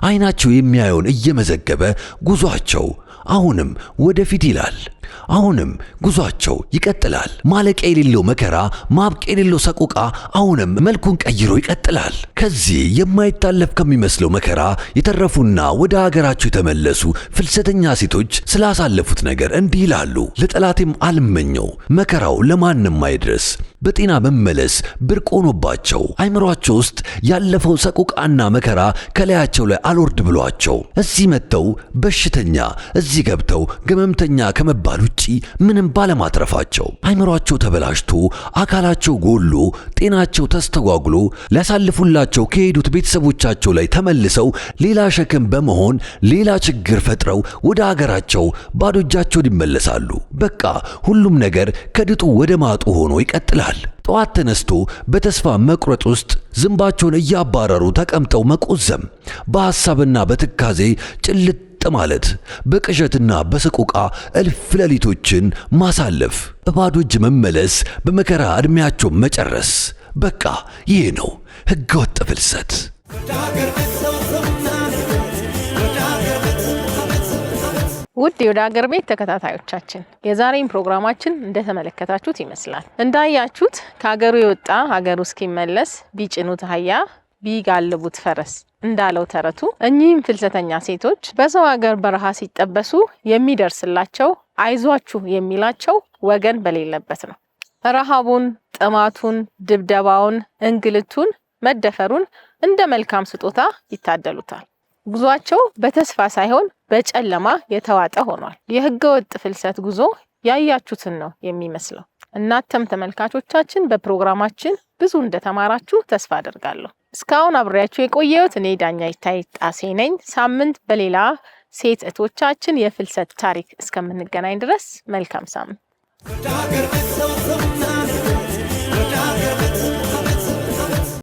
አይናቸው የሚያየውን እየመዘገበ ጉዟቸው አሁንም ወደፊት ይላል። አሁንም ጉዟቸው ይቀጥላል። ማለቂያ የሌለው መከራ፣ ማብቂያ የሌለው ሰቆቃ አሁንም መልኩን ቀይሮ ይቀጥላል። ከዚህ የማይታለፍ ከሚመስለው መከራ የተረፉና ወደ ሀገራቸው የተመለሱ ፍልሰተኛ ሴቶች ስላሳለፉት ነገር እንዲህ ይላሉ። ለጠላቴም አልመኘው፣ መከራው ለማንም አይድረስ። በጤና መመለስ ብርቅ ሆኖባቸው አይምሯቸው ውስጥ ያለፈው ሰቆቃና መከራ ከላያቸው ላይ አልወርድ ብሏቸው እዚህ መጥተው በሽተኛ፣ እዚህ ገብተው ገመምተኛ ከመባል ውጪ ምንም ባለማትረፋቸው አይምሯቸው ተበላሽቶ አካላቸው ጎሎ ጤናቸው ተስተጓጉሎ ሊያሳልፉላቸው ከሄዱት ቤተሰቦቻቸው ላይ ተመልሰው ሌላ ሸክም በመሆን ሌላ ችግር ፈጥረው ወደ ሀገራቸው ባዶ እጃቸውን ይመለሳሉ። በቃ ሁሉም ነገር ከድጡ ወደ ማጡ ሆኖ ይቀጥላል። ጠዋት ተነስቶ በተስፋ መቁረጥ ውስጥ ዝንባቸውን እያባረሩ ተቀምጠው መቆዘም፣ በሐሳብና በትካዜ ጭልጥ ማለት፣ በቅዠትና በሰቆቃ እልፍ ሌሊቶችን ማሳለፍ፣ በባዶ እጅ መመለስ፣ በመከራ ዕድሜያቸው መጨረስ። በቃ ይህ ነው ሕገወጥ ፍልሰት። ውድ የወደ ሀገር ቤት ተከታታዮቻችን የዛሬን ፕሮግራማችን እንደተመለከታችሁት ይመስላል። እንዳያችሁት ከሀገሩ የወጣ ሀገሩ እስኪመለስ ቢጭኑት አህያ ቢጋልቡት ፈረስ እንዳለው ተረቱ እኚህም ፍልሰተኛ ሴቶች በሰው ሀገር በረሃ ሲጠበሱ የሚደርስላቸው አይዟችሁ የሚላቸው ወገን በሌለበት ነው። ረሃቡን፣ ጥማቱን፣ ድብደባውን፣ እንግልቱን መደፈሩን እንደ መልካም ስጦታ ይታደሉታል። ጉዟቸው በተስፋ ሳይሆን በጨለማ የተዋጠ ሆኗል። የህገ ወጥ ፍልሰት ጉዞ ያያችሁትን ነው የሚመስለው። እናንተም ተመልካቾቻችን በፕሮግራማችን ብዙ እንደተማራችሁ ተስፋ አደርጋለሁ። እስካሁን አብሬያችሁ የቆየሁት እኔ ዳኛ ይታይ ጣሴ ነኝ። ሳምንት በሌላ ሴት እህቶቻችን የፍልሰት ታሪክ እስከምንገናኝ ድረስ መልካም ሳምንት።